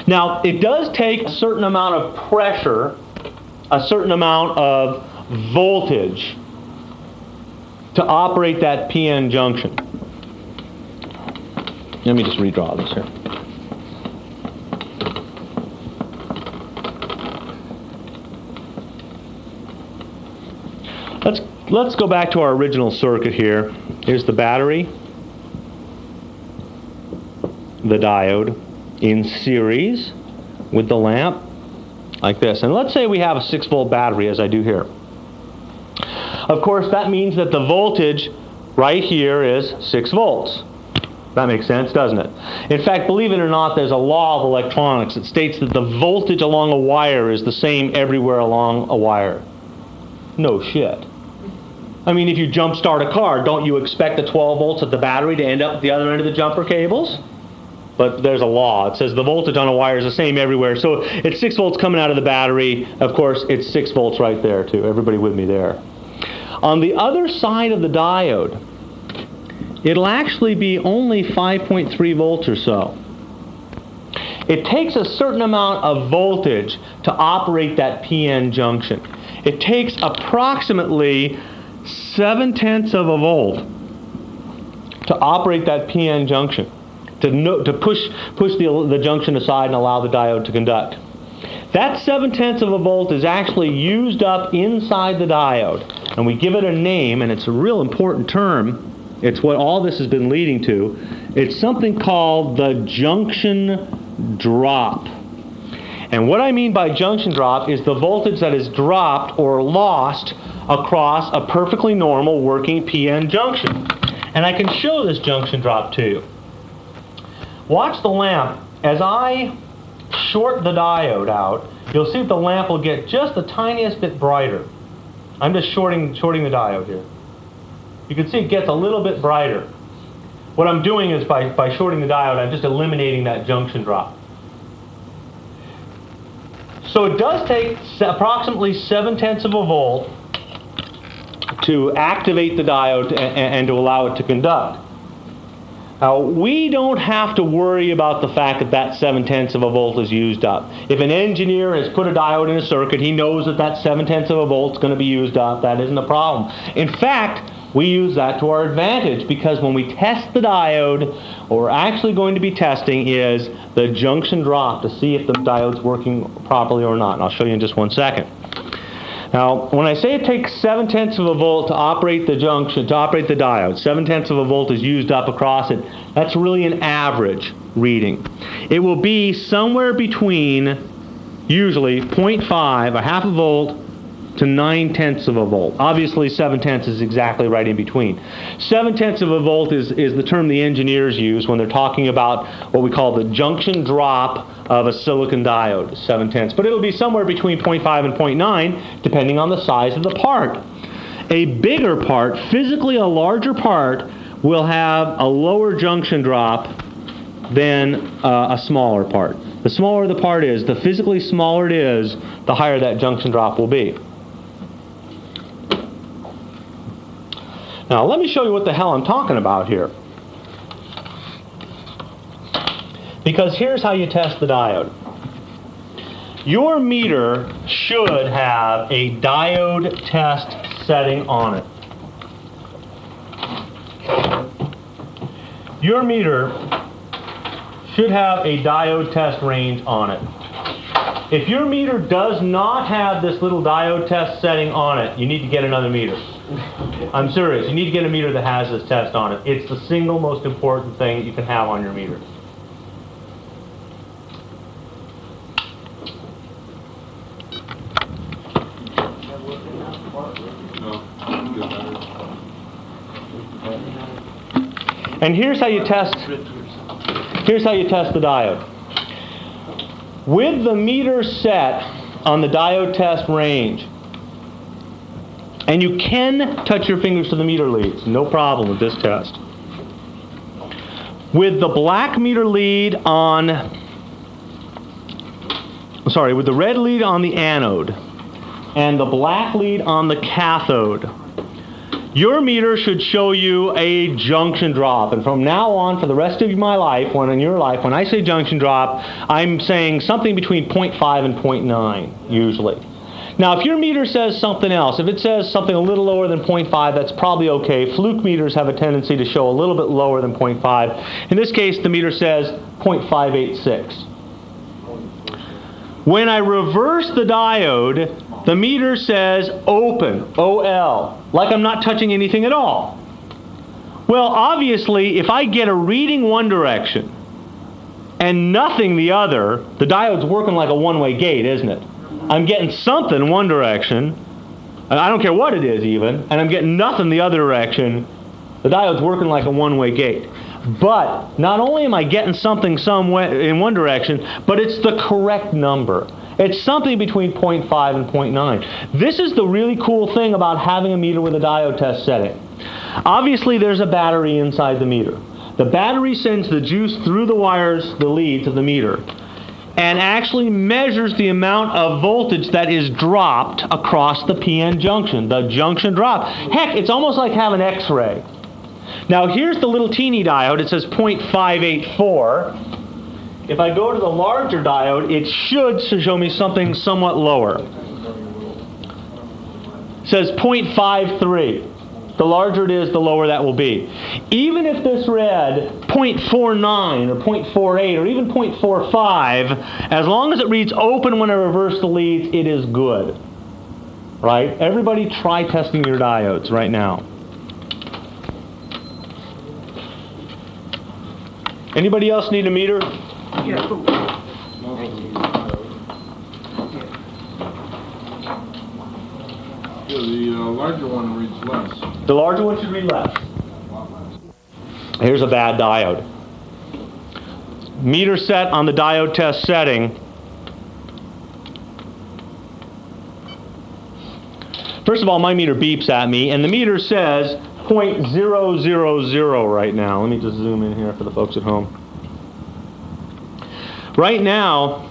Now, it does take a certain amount of pressure, a certain amount of voltage to operate that PN junction. Let me just redraw this here. Let's go back to our original circuit here. Here's the battery, the diode in series with the lamp, like this. And let's say we have a 6-volt battery, as I do here. Of course, that means that the voltage right here is 6 volts. That makes sense, doesn't it? In fact, believe it or not, there's a law of electronics that states that the voltage along a wire is the same everywhere along a wire. No shit. I mean, if you jump start a car, don't you expect the 12 volts of the battery to end up at the other end of the jumper cables? But there's a law. It says the voltage on a wire is the same everywhere. So it's 6 volts coming out of the battery. Of course, it's 6 volts right there, too. Everybody with me there? On the other side of the diode, it'll actually be only 5.3 volts or so. It takes a certain amount of voltage to operate that PN junction. It takes approximately 0.7 of a volt to operate that PN junction, to push the junction aside and allow the diode to conduct. That 0.7 of a volt is actually used up inside the diode, and we give it a name, and it's a real important term. It's what all this has been leading to. It's something called the junction drop. And what I mean by junction drop is the voltage that is dropped or lost across a perfectly normal working PN junction. And I can show this junction drop to you. Watch the lamp. As I short the diode out, you'll see that the lamp will get just the tiniest bit brighter. I'm just shorting the diode here. You can see it gets a little bit brighter. What I'm doing is by shorting the diode, I'm just eliminating that junction drop. So it does take approximately 0.7 of a volt to activate the diode and to allow it to conduct. Now, we don't have to worry about the fact that 0.7 of a volt is used up. If an engineer has put a diode in a circuit, he knows that 0.7 of a volt is going to be used up. That isn't a problem. In fact, we use that to our advantage, because when we test the diode, what we're actually going to be testing is the junction drop to see if the diode's working properly or not. And I'll show you in just one second. Now, when I say it takes 0.7 of a volt to operate the junction, to operate the diode, 0.7 of a volt is used up across it, that's really an average reading. It will be somewhere between, usually, 0.5, a half a volt, to 0.9 of a volt. Obviously, 0.7 is exactly right in between. 0.7 of a volt is the term the engineers use when they're talking about what we call the junction drop of a silicon diode, 0.7. But it'll be somewhere between 0.5 and 0.9, depending on the size of the part. A bigger part, physically a larger part, will have a lower junction drop than a smaller part. The smaller the part is, the physically smaller it is, the higher that junction drop will be. Now, let me show you what the hell I'm talking about here. Because here's how you test the diode. Your meter should have a diode test setting on it. Your meter should have a diode test range on it. If your meter does not have this little diode test setting on it, you need to get another meter. I'm serious. You need to get a meter that has this test on it. It's the single most important thing that you can have on your meter. And here's how you test the diode. With the meter set on the diode test range, and you can touch your fingers to the meter leads, no problem with this test. With the black meter lead with the red lead on the anode and the black lead on the cathode, your meter should show you a junction drop. And from now on, for the rest of my life, when I say junction drop, I'm saying something between 0.5 and 0.9, usually. Now, if your meter says something else, if it says something a little lower than 0.5, that's probably okay. Fluke meters have a tendency to show a little bit lower than 0.5. In this case, the meter says 0.586. When I reverse the diode, the meter says open, OL, like I'm not touching anything at all. Well, obviously, if I get a reading one direction and nothing the other, the diode's working like a one-way gate, isn't it? I'm getting something one direction, and I don't care what it is even, and I'm getting nothing the other direction, the diode's working like a one-way gate. But not only am I getting something in one direction, but it's the correct number. It's something between 0.5 and 0.9. This is the really cool thing about having a meter with a diode test setting. Obviously, there's a battery inside the meter. The battery sends the juice through the wires, the leads of the meter, and actually measures the amount of voltage that is dropped across the PN junction, the junction drop. Heck, it's almost like having an X-ray. Now here's the little teeny diode. It says 0.584. If I go to the larger diode, it should show me something somewhat lower. It says 0.53. The larger it is, the lower that will be. Even if this read 0.49 or 0.48 or even 0.45, as long as it reads open when I reverse the leads, it is good. Right? Everybody try testing your diodes right now. Anybody else need a meter? Yeah. The larger one reads less. The larger one should read less. Here's a bad diode. Meter set on the diode test setting. First of all, my meter beeps at me, and the meter says 0.000 right now. Let me just zoom in here for the folks at home. Right now,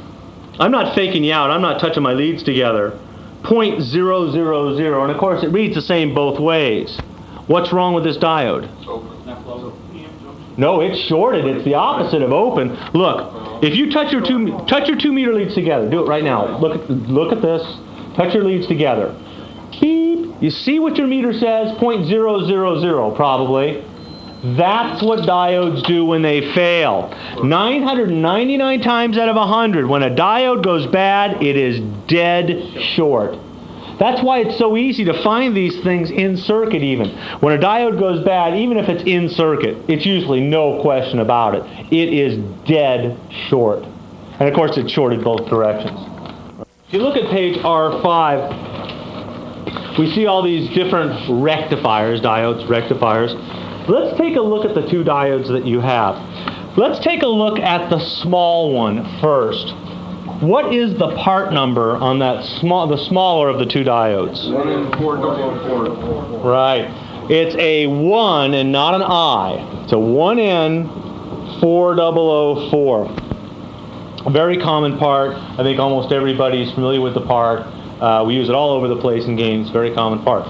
I'm not faking you out. I'm not touching my leads together. 0.000, and of course it reads the same both ways. What's wrong with this diode? No, it's shorted. It's the opposite of open. Look, if you touch your two meter leads together, do it right now. Look at this. Touch your leads together. Beep. You see what your meter says? 0.000 probably. That's what diodes do when they fail. 999 times out of 100, when a diode goes bad, it is dead short. That's why it's so easy to find these things in circuit even. When a diode goes bad, even if it's in circuit, it's usually no question about it. It is dead short. And of course it's shorted both directions. If you look at page R5, we see all these different rectifiers, diodes, rectifiers. Let's take a look at the two diodes that you have. Let's take a look at the small one first. What is the part number on that the smaller of the two diodes? 1N4004. Right. It's a 1 and not an I. It's a 1N4004. A very common part. I think almost everybody's familiar with the part. We use it all over the place in games. Very common part.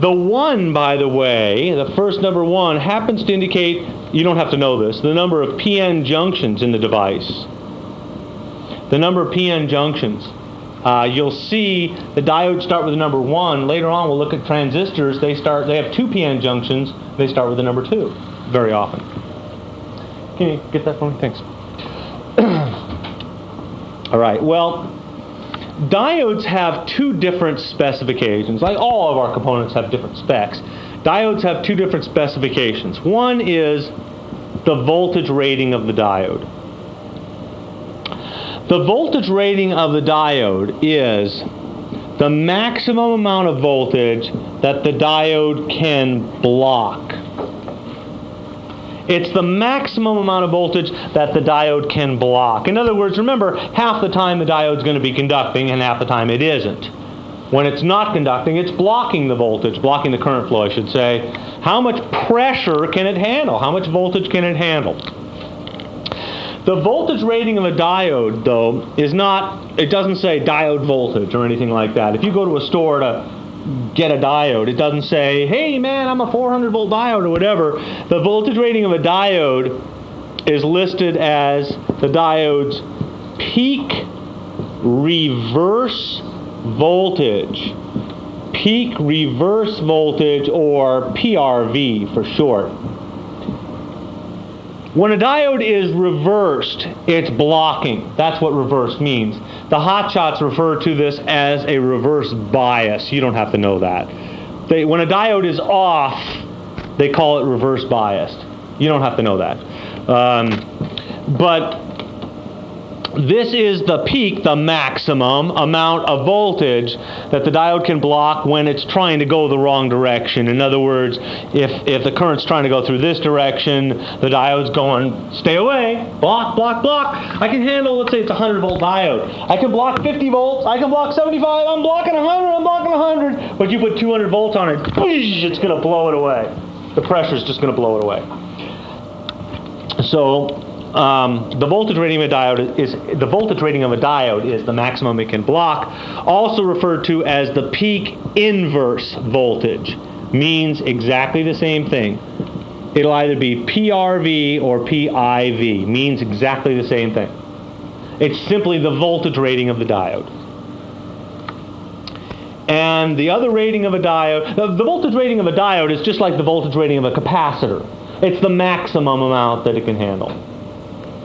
The 1, by the way, the first number 1, happens to indicate, you don't have to know this, the number of PN junctions in the device. The number of PN junctions. You'll see the diodes start with the number 1. Later on, we'll look at transistors. They have 2 PN junctions. They start with the number 2 very often. Can you get that for me? Thanks. All right. Well, diodes have two different specifications. Like all of our components have different specs. Diodes have two different specifications. One is the voltage rating of the diode. The voltage rating of the diode is the maximum amount of voltage that the diode can block. It's the maximum amount of voltage that the diode can block. In other words, remember, half the time the diode's going to be conducting and half the time it isn't. When it's not conducting, it's blocking the voltage, blocking the current flow, I should say. How much pressure can it handle? How much voltage can it handle? The voltage rating of a diode, though, is not, it doesn't say diode voltage or anything like that. If you go to a store to get a diode. It doesn't say, hey man, I'm a 400 volt diode or whatever. The voltage rating of a diode is listed as the diode's peak reverse voltage. Peak reverse voltage, or PRV for short. When a diode is reversed, it's blocking. That's what reverse means. The hotshots refer to this as a reverse bias. You don't have to know that. When a diode is off, they call it reverse biased. You don't have to know that. But this is the peak, the maximum amount of voltage that the diode can block when it's trying to go the wrong direction. In other words, if the current's trying to go through this direction, the diode's going, stay away, block, block, block. I can handle, let's say it's a 100 volt diode. I can block 50 volts, I can block 75, I'm blocking 100, I'm blocking 100. But you put 200 volts on it, it's going to blow it away. The pressure's just going to blow it away. So, the voltage rating of a diode is the maximum it can block, also referred to as the peak inverse voltage. Means exactly the same thing. It'll either be PRV or PIV. Means exactly the same thing. It's simply the voltage rating of the diode. And the other rating of a diode, the voltage rating of a diode is just like the voltage rating of a capacitor. It's the maximum amount that it can handle.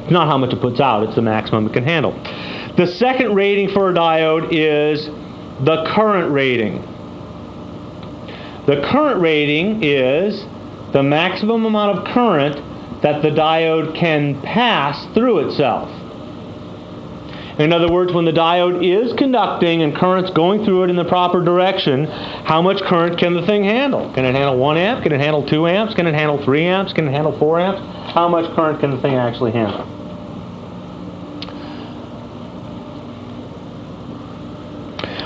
It's not how much it puts out, it's the maximum it can handle. The second rating for a diode is the current rating. The current rating is the maximum amount of current that the diode can pass through itself. In other words, when the diode is conducting and current's going through it in the proper direction, how much current can the thing handle? Can it handle 1 amp? Can it handle 2 amps? Can it handle 3 amps? Can it handle 4 amps? How much current can the thing actually handle?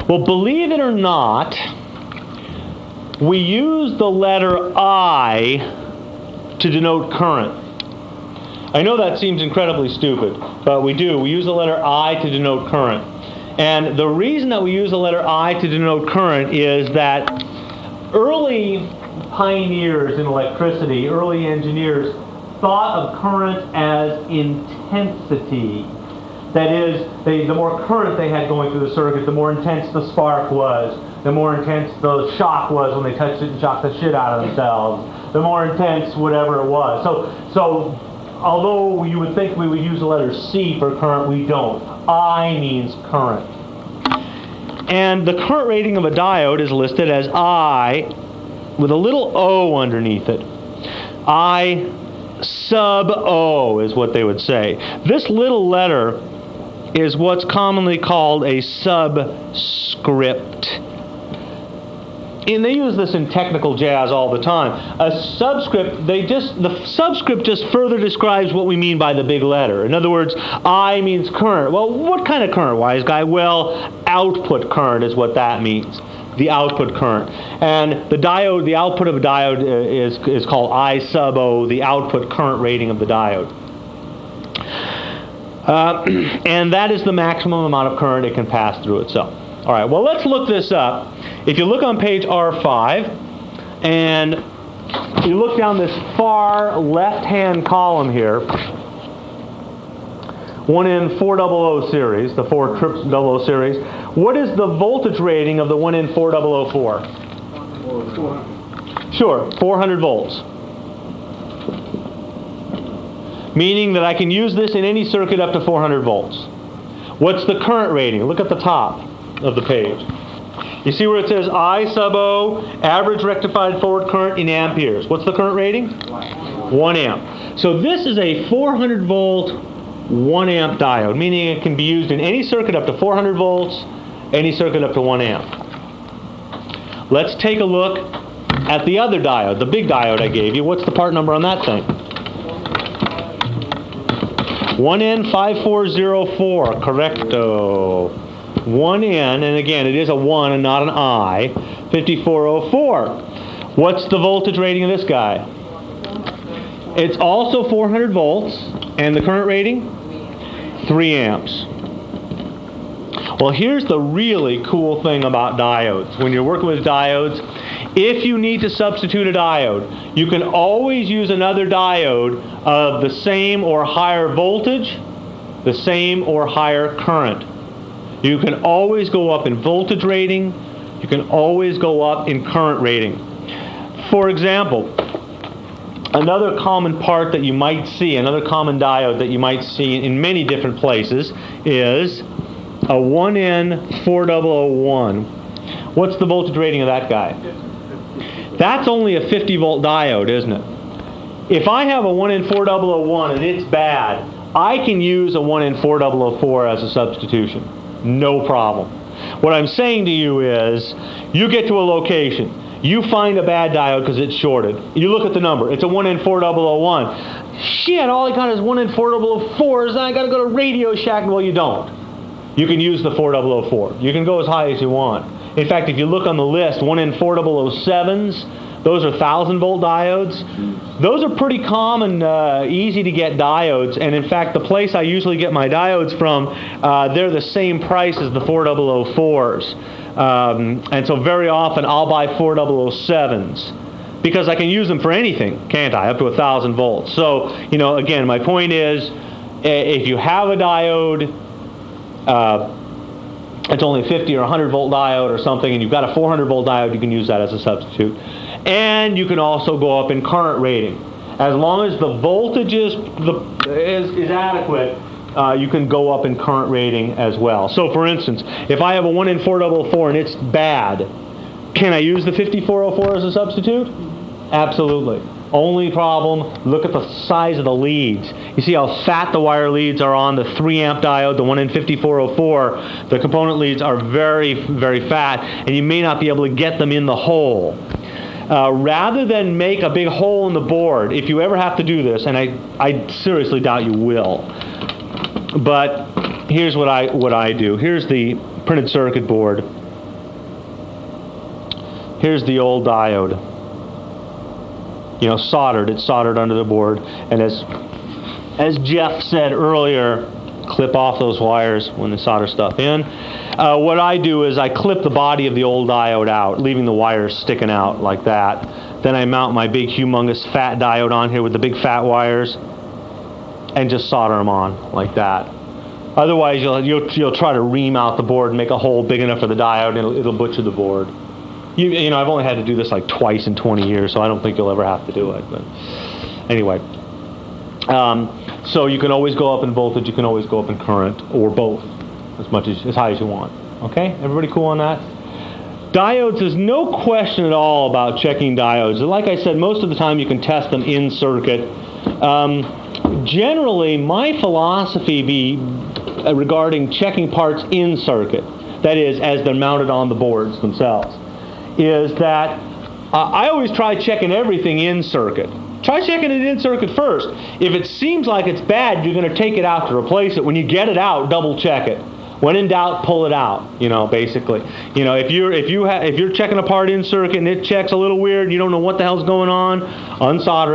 Well, believe it or not, we use the letter I to denote current. I know that seems incredibly stupid, but we do. We use the letter I to denote current. And the reason that we use the letter I to denote current is that early pioneers in electricity, early engineers, thought of current as intensity. That is, the more current they had going through the circuit, the more intense the spark was, the more intense the shock was when they touched it and shocked the shit out of themselves, the more intense whatever it was. So although you would think we would use the letter C for current, we don't. I means current. And the current rating of a diode is listed as I with a little O underneath it. I sub O is what they would say. This little letter is what's commonly called a subscript. And they use this in technical jazz all the time. A subscript, the subscript just further describes what we mean by the big letter. In other words, I means current. Well, what kind of current, wise guy? Well, output current is what that means. The output current. And the diode, the output of a diode is called I sub O, the output current rating of the diode. And that is the maximum amount of current it can pass through itself. All right, well, let's look this up. If you look on page R5, and you look down this far left-hand column here, 1N400 series, the 400 series, what is the voltage rating of the 1N4004? Sure, 400 volts. Meaning that I can use this in any circuit up to 400 volts. What's the current rating? Look at the top of the page. You see where it says I sub O, average rectified forward current in amperes. What's the current rating? 1 amp. So this is a 400 volt, 1 amp diode, meaning it can be used in any circuit up to 400 volts, any circuit up to 1 amp. Let's take a look at the other diode, the big diode I gave you. What's the part number on that thing? 1N5404, correcto. 1N, and again, it is a 1 and not an I, 5404. What's the voltage rating of this guy? It's also 400 volts, and the current rating? 3 amps. Well, here's the really cool thing about diodes. When you're working with diodes, if you need to substitute a diode, you can always use another diode of the same or higher voltage, the same or higher current. You can always go up in voltage rating. You can always go up in current rating. For example, another common part that you might see, another common diode that you might see in many different places is a 1N4001. What's the voltage rating of that guy? That's only a 50 volt diode, isn't it? If I have a 1N4001 and it's bad, I can use a 1N4004 as a substitution. No problem. What I'm saying to you is, you get to a location, you find a bad diode because it's shorted. You look at the number, it's a 1N4001. Shit, all I got is 1N4004s, and I got to go to Radio Shack. Well, you don't. You can use the 4004. You can go as high as you want. In fact, if you look on the list, 1N4007s, those are 1,000 volt diodes. Those are pretty common, easy to get diodes. And in fact, the place I usually get my diodes from, they're the same price as the 4004s. And so very often I'll buy 4007s because I can use them for anything, can't I? Up to 1,000 volts. So, again, my point is, if you have a diode, it's only a 50 or 100 volt diode or something, and you've got a 400 volt diode, you can use that as a substitute. And you can also go up in current rating. As long as the voltage is adequate, you can go up in current rating as well. So for instance, if I have a 1N4004 and it's bad, can I use the 5404 as a substitute? Absolutely. Only problem, look at the size of the leads. You see how fat the wire leads are on the 3 amp diode, the 1N5404. The component leads are very, very fat, and you may not be able to get them in the hole. Rather than make a big hole in the board, if you ever have to do this, and I seriously doubt you will, but here's what I do. Here's the printed circuit board. Here's the old diode. Soldered. It's soldered under the board. And as Jeff said earlier, clip off those wires when they solder stuff in. What I do is I clip the body of the old diode out, leaving the wires sticking out like that. Then I mount my big, humongous, fat diode on here with the big fat wires, and just solder them on like that. Otherwise, you'll try to ream out the board and make a hole big enough for the diode, and it'll butcher the board. I've only had to do this like twice in 20 years, so I don't think you'll ever have to do it. But anyway, so you can always go up in voltage, you can always go up in current, or both, as high as you want. Okay, everybody cool on that? Diodes, there's no question at all about checking diodes. Like I said, most of the time you can test them in circuit. Generally, my philosophy regarding checking parts in circuit, that is, as they're mounted on the boards themselves, is that I always try checking everything in circuit. Try checking it in circuit first. If it seems like it's bad, you're going to take it out to replace it. When you get it out, double check it. When in doubt, pull it out. Basically, if you're checking a part in circuit and it checks a little weird, and you don't know what the hell's going on, unsolder it.